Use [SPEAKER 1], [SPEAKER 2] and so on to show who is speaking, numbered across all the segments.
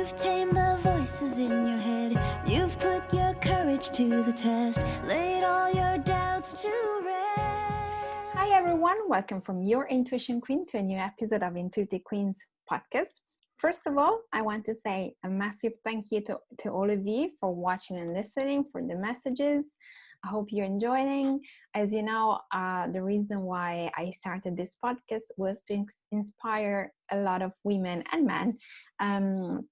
[SPEAKER 1] You've tamed the voices in your head. You've put your courage to the test. Laid all your doubts to rest.
[SPEAKER 2] Hi everyone, welcome from your Intuition Queen to a new episode of Intuitive Queens podcast. First of all, I want to say a massive thank you to all of you for watching and listening, for the messages. I hope you're enjoying. As you know, the reason why I started this podcast was to inspire a lot of women and men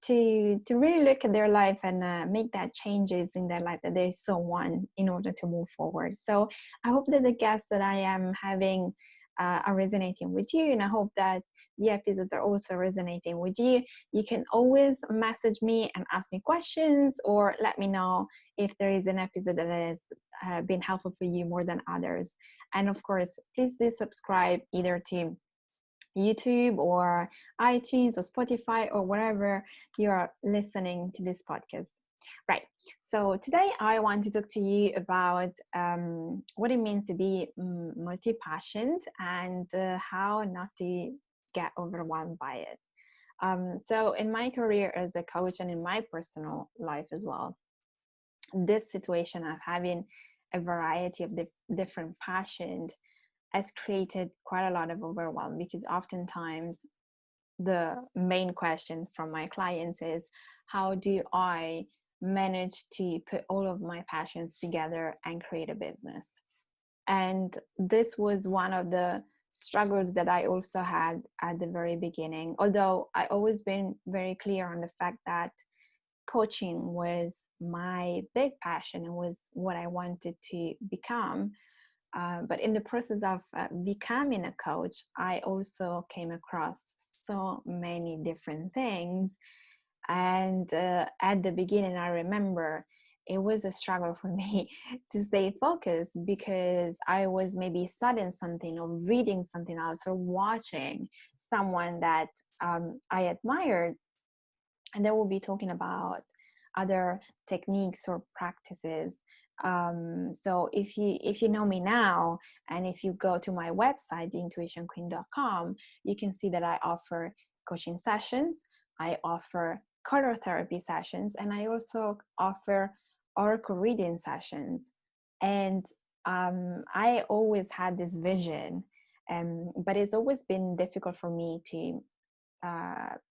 [SPEAKER 2] to really look at their life and make that changes in their life that they so want in order to move forward. So I hope that the guests that I am having are resonating with you, and I hope that the episodes are also resonating with you. You can always message me and ask me questions, or let me know if there is an episode that has been helpful for you more than others. And of course, please do subscribe either to YouTube or iTunes or Spotify or wherever you are listening to this podcast. Right. So today I want to talk to you about what it means to be multi-passionate and how not to get overwhelmed by it. So in my career as a coach and in my personal life as well, this situation of having a variety of different passions has created quite a lot of overwhelm, because oftentimes the main question from my clients is, how do I manage to put all of my passions together and create a business? And this was one of the struggles that I also had at the very beginning, although I always been very clear on the fact that coaching was my big passion and was what I wanted to become. But in the process of becoming a coach, I also came across so many different things. And at the beginning, I remember it was a struggle for me to stay focused, because I was maybe studying something or reading something else or watching someone that I admired, and they will be talking about other techniques or practices. So if you know me now, and if you go to my website, theintuitionqueen.com, you can see that I offer coaching sessions, I offer color therapy sessions, and I also offer oracle reading sessions. And I always had this vision, but it's always been difficult for me to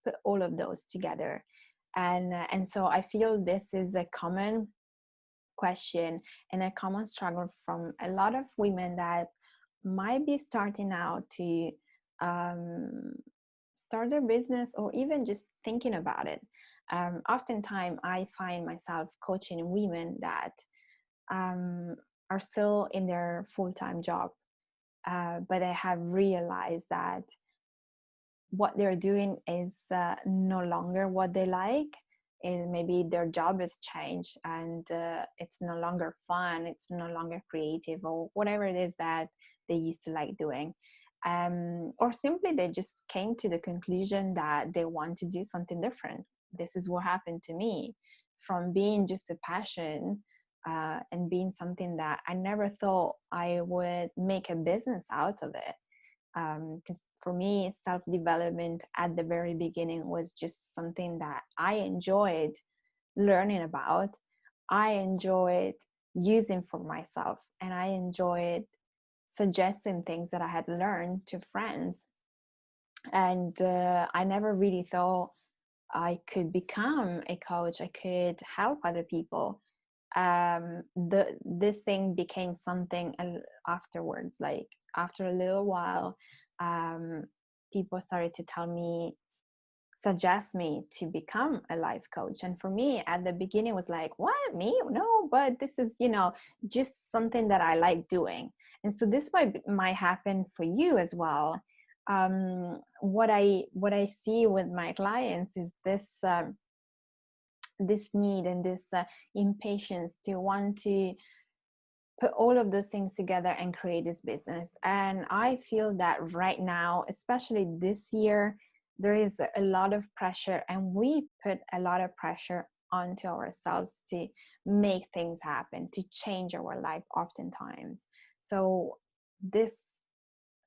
[SPEAKER 2] put all of those together. And so I feel this is a common question and a common struggle from a lot of women that might be starting out to start their business, or even just thinking about it. Oftentimes I find myself coaching women that are still in their full-time job, but I have realized that what they're doing is no longer what they like. Is maybe their job has changed, and it's no longer fun, it's no longer creative, or whatever it is that they used to like doing. Or simply they just came to the conclusion that they want to do something different. This is what happened to me, from being just a passion and being something that I never thought I would make a business out of it. Because for me, self-development at the very beginning was just something that I enjoyed learning about. I enjoyed using for myself, and I enjoyed suggesting things that I had learned to friends. And I never really thought I could become a coach, I could help other people. This thing became something afterwards, like after a little while, people started to tell me, suggest me to become a life coach. And for me at the beginning was like, what, me? No, but this is, just something that I like doing. And so this might happen for you as well. What I see with my clients is this need and this impatience to want to put all of those things together and create this business. And I feel that right now, especially this year, there is a lot of pressure, and we put a lot of pressure onto ourselves to make things happen, to change our life oftentimes. So this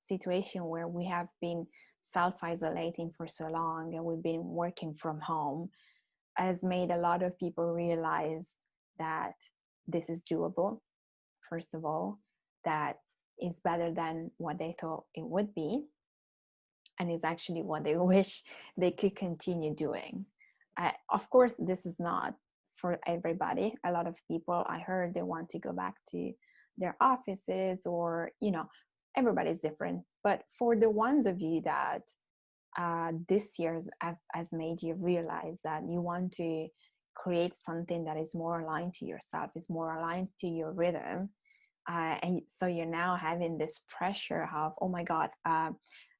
[SPEAKER 2] situation where we have been self-isolating for so long, and we've been working from home, has made a lot of people realize that this is doable, first of all, that is better than what they thought it would be, and is actually what they wish they could continue doing. Of course, this is not for everybody. A lot of people, I heard, they want to go back to their offices, or, everybody's different. But for the ones of you that this year has made you realize that you want to create something that is more aligned to yourself, is more aligned to your rhythm, and so you're now having this pressure of, oh my God,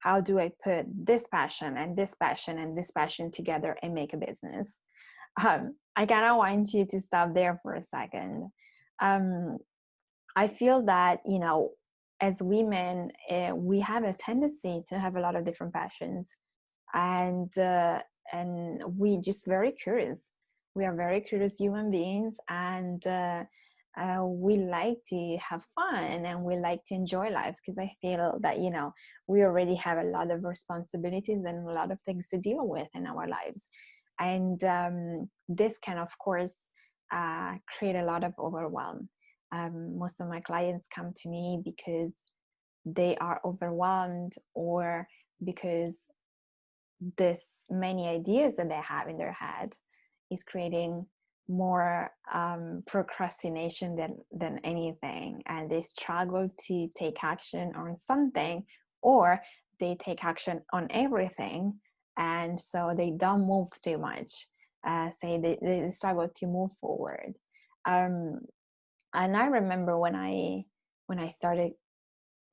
[SPEAKER 2] how do I put this passion and this passion and this passion together and make a business? I kind of want you to stop there for a second. I feel that, as women, we have a tendency to have a lot of different passions, and we just very curious. We are very curious human beings, and we like to have fun, and we like to enjoy life, because I feel that, we already have a lot of responsibilities and a lot of things to deal with in our lives. And this can, of course, create a lot of overwhelm. Most of my clients come to me because they are overwhelmed, or because this many ideas that they have in their head is creating more procrastination than anything, and they struggle to take action on something, or they take action on everything, and so they don't move too much. Say they struggle to move forward. And I remember when I started,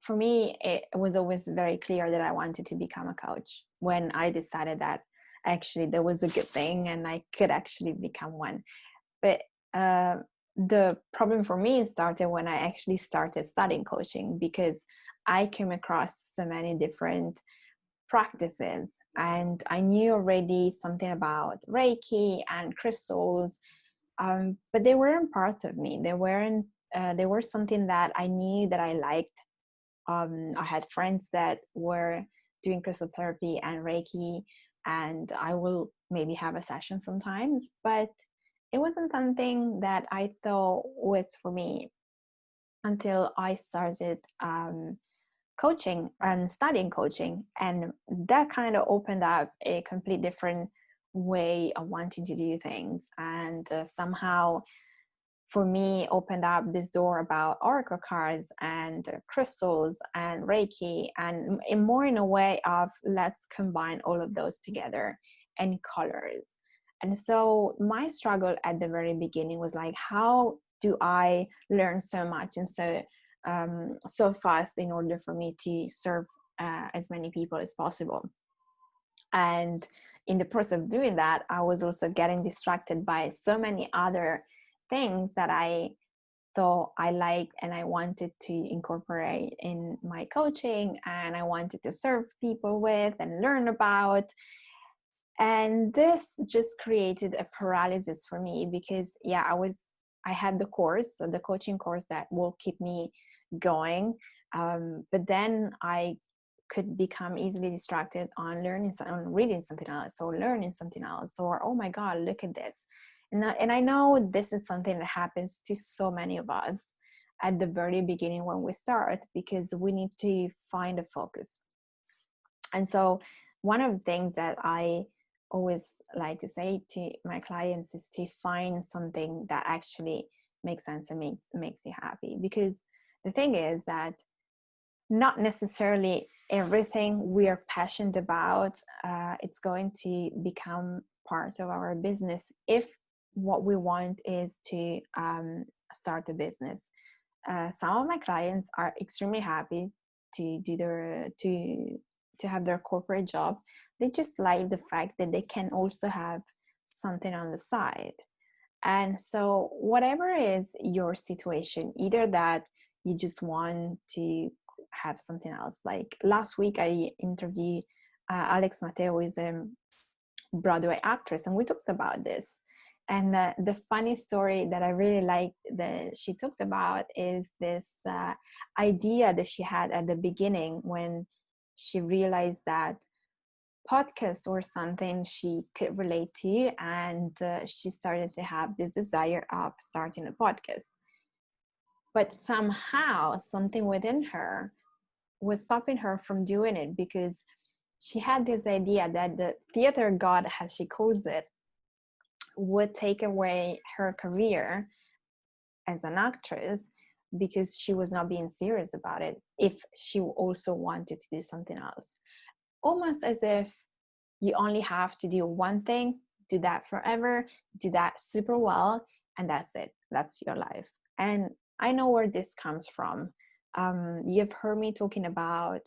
[SPEAKER 2] for me, it was always very clear that I wanted to become a coach. When I decided that actually there was a good thing and I could actually become one. But the problem for me started when I actually started studying coaching, because I came across so many different practices, and I knew already something about Reiki and crystals, but they weren't part of me. They weren't. They were something that I knew that I liked. I had friends that were doing crystal therapy and Reiki, and I will maybe have a session sometimes, but it wasn't something that I thought was for me until I started coaching and studying coaching. And that kind of opened up a complete different way of wanting to do things. And somehow, for me, opened up this door about oracle cards and crystals and Reiki, and more in a way of, let's combine all of those together, and colors. And so my struggle at the very beginning was like, how do I learn so much and so fast in order for me to serve as many people as possible? And in the process of doing that, I was also getting distracted by so many other things that I thought I liked and I wanted to incorporate in my coaching, and I wanted to serve people with and learn about. And this just created a paralysis for me, because I had the course, so the coaching course that will keep me going, but then I could become easily distracted on reading something else, or learning something else, or, oh my God, look at this. And I know this is something that happens to so many of us at the very beginning when we start, because we need to find a focus. And so one of the things that I always like to say to my clients is to find something that actually makes sense and makes you happy. Because the thing is that not necessarily everything we are passionate about it's going to become part of our business, if what we want is to start a business. Some of my clients are extremely happy to do to have their corporate job. They just like the fact that they can also have something on the side. And so whatever is your situation, either that you just want to have something else. Like last week, I interviewed Alex Mateo, who is a Broadway actress, and we talked about this. And the funny story that I really like that she talked about is this idea that she had at the beginning, when she realized that podcast or something she could relate to, and she started to have this desire of starting a podcast. But somehow something within her was stopping her from doing it, because she had this idea that the theater god, as she calls it, would take away her career as an actress, because she was not being serious about it if she also wanted to do something else. Almost as if you only have to do one thing, do that forever, do that super well, and that's it. That's your life. And I know where this comes from. You've heard me talking about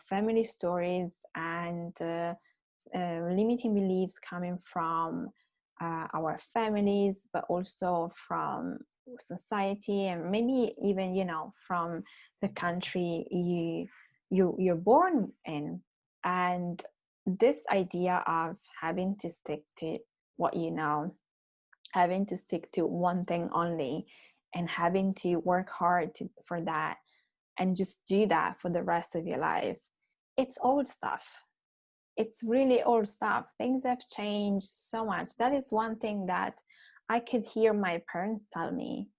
[SPEAKER 2] family stories and limiting beliefs coming from our families, but also from society, and maybe even, from the country you're born in. And this idea of having to stick to what you know, having to stick to one thing only, and having to work hard for that, and just do that for the rest of your life, it's old stuff. It's really old stuff. Things have changed so much. That is one thing that I could hear my parents tell me,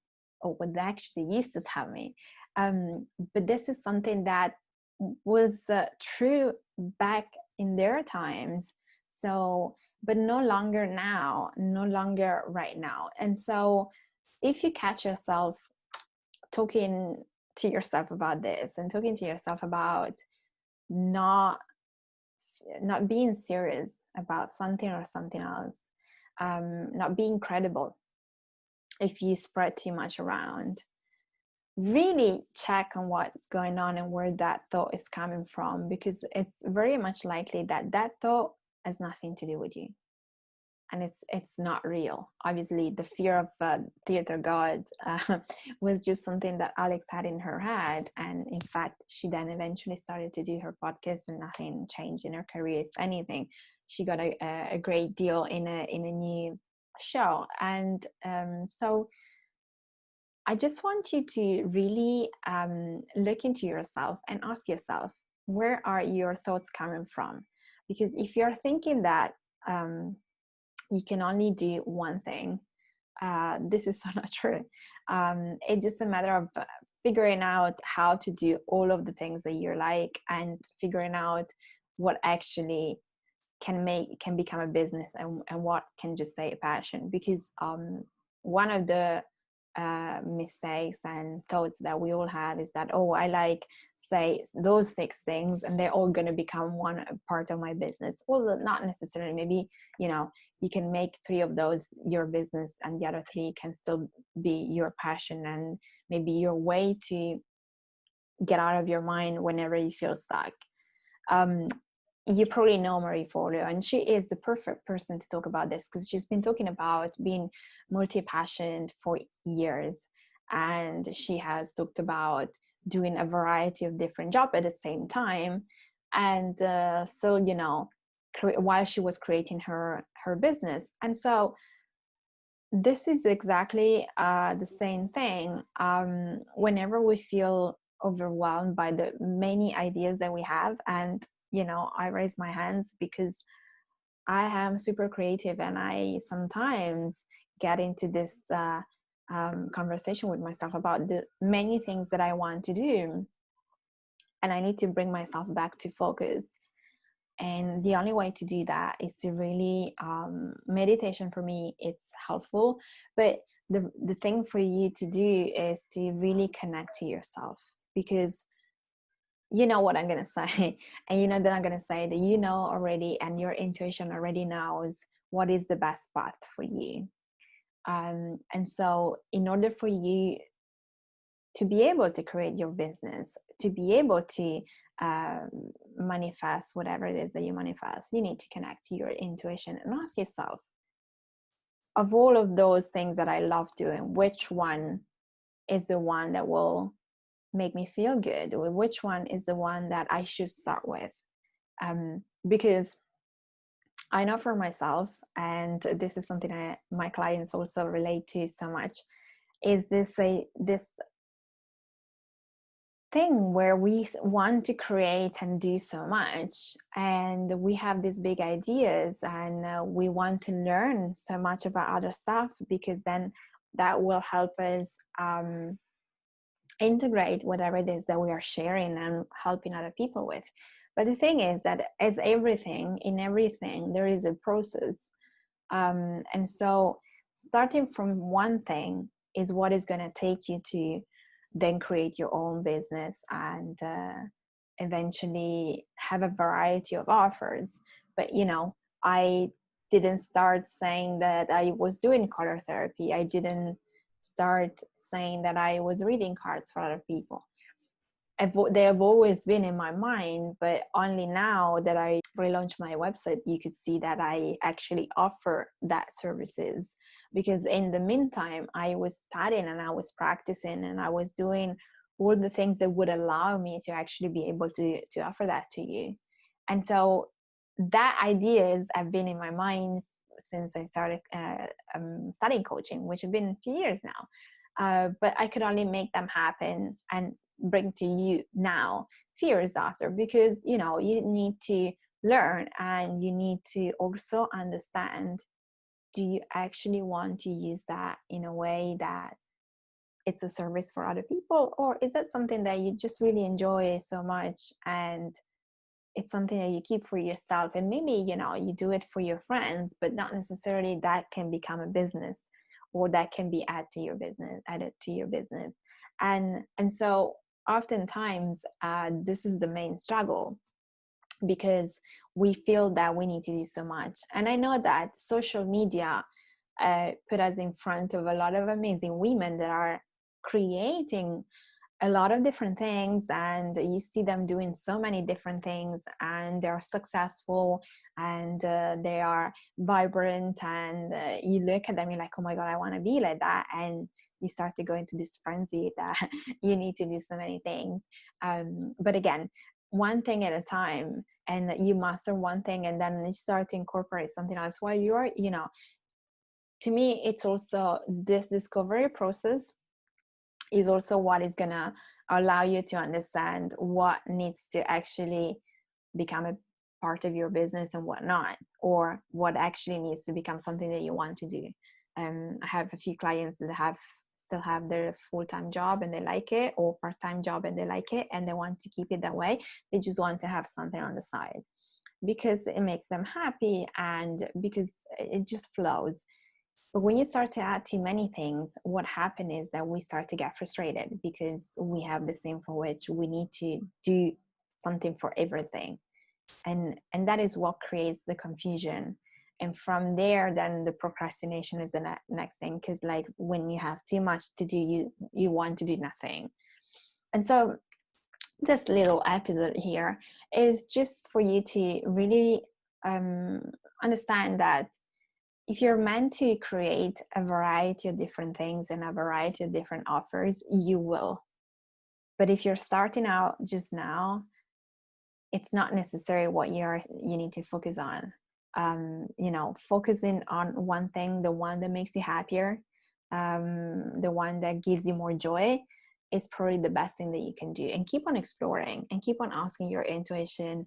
[SPEAKER 2] or what they actually used to tell me. But this is something that was true back in their times. So, but no longer now, no longer right now. And so, if you catch yourself talking to yourself about this, and talking to yourself about not being serious about something or something else, not being credible if you spread too much around, really check on what's going on and where that thought is coming from, because it's very much likely that that thought has nothing to do with you, and it's not real. Obviously, the fear of theater god was just something that Alex had in her head, and in fact, she then eventually started to do her podcast, and nothing changed in her career. If anything, she got a great deal in a new show. And so I just want you to really look into yourself and ask yourself, where are your thoughts coming from? Because if you're thinking that you can only do one thing, this is so not true. It's just a matter of figuring out how to do all of the things that you like, and figuring out what actually can become a business, and what can just stay a passion. Because one of the mistakes and thoughts that we all have is that, oh, I like, say, those 6 things, and they're all going to become one part of my business. Well, not necessarily. Maybe, you can make 3 of those your business, and the other 3 can still be your passion, and maybe your way to get out of your mind whenever you feel stuck. You probably know Marie Forleo, and she is the perfect person to talk about this, because she's been talking about being multi-passionate for years, and she has talked about doing a variety of different jobs at the same time. And while she was creating her business. And so this is exactly the same thing. Whenever we feel overwhelmed by the many ideas that we have, and I raise my hands because I am super creative, and I sometimes get into this conversation with myself about the many things that I want to do, and I need to bring myself back to focus. And the only way to do that is to really meditation. For me, it's helpful, but the thing for you to do is to really connect to yourself, because you know what I'm going to say, and you know that I'm going to say that already, and your intuition already knows what is the best path for you. And so in order for you to be able to create your business, to be able to manifest whatever it is that you manifest, you need to connect to your intuition and ask yourself, of all of those things that I love doing, which one is the one that will make me feel good, or which one is the one that I should start with? Because I know for myself, and this is something my clients also relate to so much, is this thing where we want to create and do so much, and we have these big ideas, and we want to learn so much about other stuff, because then that will help us integrate whatever it is that we are sharing and helping other people with. But the thing is that, as everything, in everything there is a process, and so starting from one thing is what is going to take you to then create your own business, and eventually have a variety of offers. But I didn't start saying that I was doing color therapy. I didn't start saying that I was reading cards for other people. They have always been in my mind, but only now that I relaunched my website, you could see that I actually offer that services. Because in the meantime, I was studying and I was practicing and I was doing all the things that would allow me to actually be able to offer that to you. And so that ideas have been in my mind since I started studying coaching, which have been a few years now. But I could only make them happen and bring to you now, few years after, because you need to learn, and you need to also understand, do you actually want to use that in a way that it's a service for other people, or is that something that you just really enjoy so much, and it's something that you keep for yourself, and maybe you do it for your friends, but not necessarily that can become a business, or that can be added to your business. And so oftentimes this is the main struggle, because we feel that we need to do so much. And I know that social media put us in front of a lot of amazing women that are creating a lot of different things, and you see them doing so many different things, and they're successful, and they are vibrant, and you look at them, you're like, oh my god, I want to be like that, and you start to go into this frenzy that you need to do so many things. But again, one thing at a time, and you master one thing, and then you start to incorporate something else while you're to me, it's also this discovery process is also what is gonna allow you to understand what needs to actually become a part of your business and what not, or what actually needs to become something that you want to do. I have a few clients that still have their full-time job and they like it, or part-time job and they like it, and they want to keep it that way. They just want to have something on the side because it makes them happy, and because it just flows. But when you start to add too many things, what happens is that we start to get frustrated, because we have the same for which we need to do something for everything. And that is what creates the confusion. And from there, then the procrastination is the next thing, because like when you have too much to do, you want to do nothing. And so this little episode here is just for you to really understand that if you're meant to create a variety of different things and a variety of different offers, you will. But if you're starting out just now, it's not necessarily what you need to focus on. Focusing on one thing, the one that makes you happier, the one that gives you more joy, is probably the best thing that you can do. And keep on exploring and keep on asking your intuition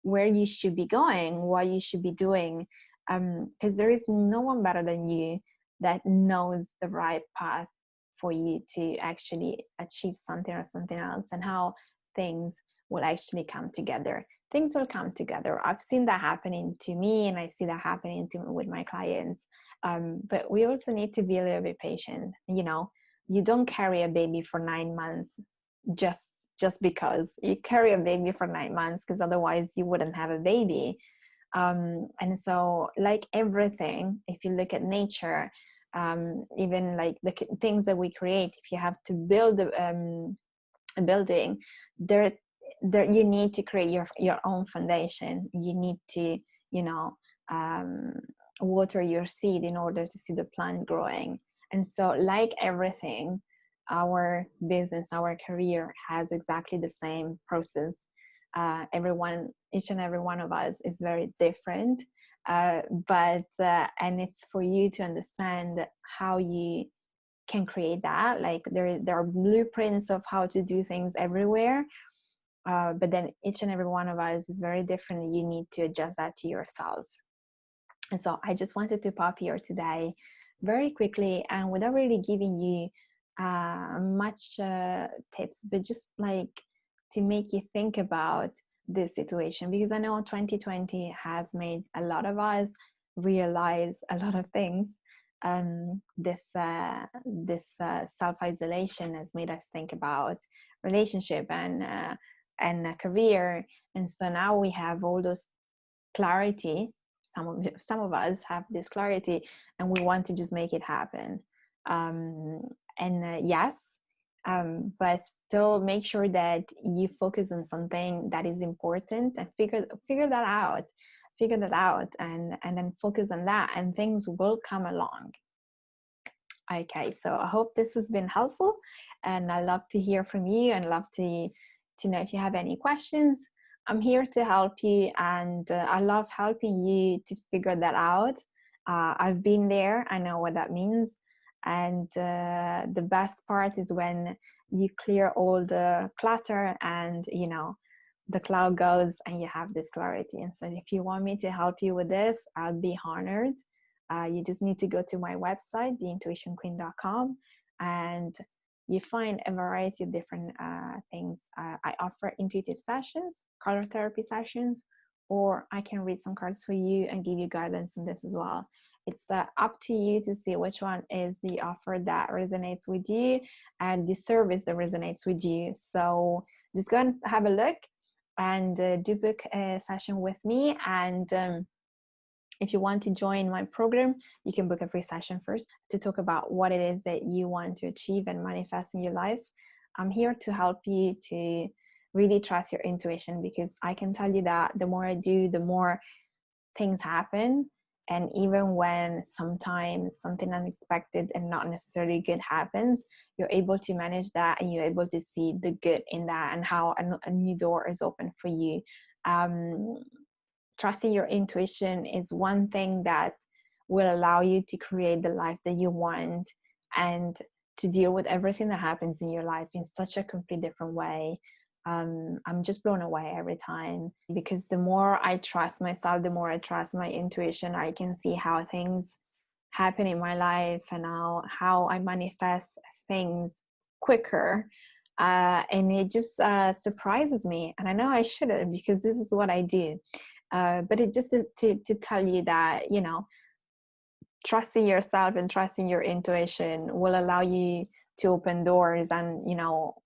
[SPEAKER 2] where you should be going, what you should be doing, because there is no one better than you that knows the right path for you to actually achieve something or something else, and how things will actually come together. Things will come together. I've seen that happening to me, and I see that happening with my clients. But we also need to be a little bit patient. You don't carry a baby for 9 months just because. You carry a baby for 9 months because otherwise you wouldn't have a baby. And so, like everything, if you look at nature, even like the things that we create, if you have to build a building, there you need to create your own foundation. You need to um, water your seed in order to see the plant growing. And so, like everything, our business, our career has exactly the same process. Each and every one of us is very different, but and it's for you to understand how you can create that. Like there are blueprints of how to do things everywhere, but then each and every one of us is very different, and you need to adjust that to yourself. And so I just wanted to pop here today very quickly, and without really giving you much tips, but just like to make you think about this situation, because I know 2020 has made a lot of us realize a lot of things. This self-isolation has made us think about relationship and a career, and so now we have all those clarity. Some of us have this clarity, and we want to just make it happen. Yes, but still make sure that you focus on something that is important and figure that out. Figure that out, and then focus on that, and things will come along. Okay, so I hope this has been helpful, and I love to hear from you, and love to know if you have any questions. I'm here to help you, and I love helping you to figure that out. I've been there, I know what that means, and the best part is when you clear all the clutter, and you know, the cloud goes and you have this clarity. And so if you want me to help you with this, I'll be honored. You just need to go to my website, theintuitionqueen.com, and you find a variety of different things. I offer intuitive sessions, color therapy sessions, or I can read some cards for you and give you guidance on this as well. It's up to you to see which one is the offer that resonates with you and the service that resonates with you. So just go and have a look, and do book a session with me. And if you want to join my program, you can book a free session first to talk about what it is that you want to achieve and manifest in your life. I'm here to help you to really trust your intuition, because I can tell you that the more I do, the more things happen. And even when sometimes something unexpected and not necessarily good happens, you're able to manage that, and you're able to see the good in that, and how a new door is open for you. Trusting your intuition is one thing that will allow you to create the life that you want, and to deal with everything that happens in your life in such a completely different way. I'm just blown away every time, because the more I trust myself, the more I trust my intuition, I can see how things happen in my life, and how I manifest things quicker. And it just surprises me. And I know I shouldn't, because this is what I do. But it just to tell you that, you know, trusting yourself and trusting your intuition will allow you to open doors, and, you know,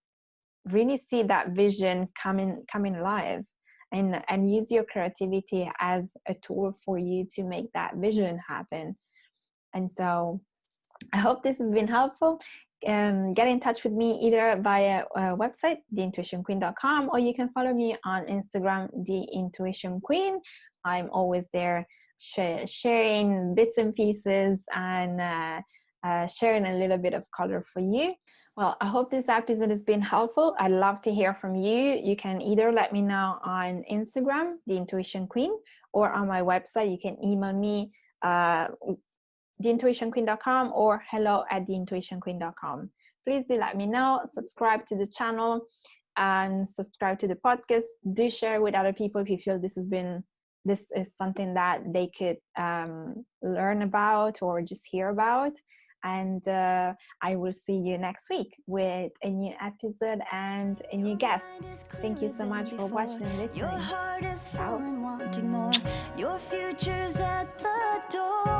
[SPEAKER 2] really see that vision coming alive, and use your creativity as a tool for you to make that vision happen. And so I hope this has been helpful. Get in touch with me either via website, theintuitionqueen.com, or you can follow me on Instagram, theintuitionqueen. I'm always there sharing bits and pieces, and sharing a little bit of color for you. Well, I hope this episode has been helpful. I'd love to hear from you. You can either let me know on Instagram, The Intuition Queen, or on my website. You can email me, theintuitionqueen.com, or hello@theintuitionqueen.com. Please do let me know. Subscribe to the channel and subscribe to the podcast. Do share with other people if you feel this is something that they could learn about or just hear about. And I will see you next week with a new episode and a new guest. Thank you so much for watching and listening.
[SPEAKER 1] Your heart is full
[SPEAKER 2] Ciao.
[SPEAKER 1] and wanting more. Your future's at the door.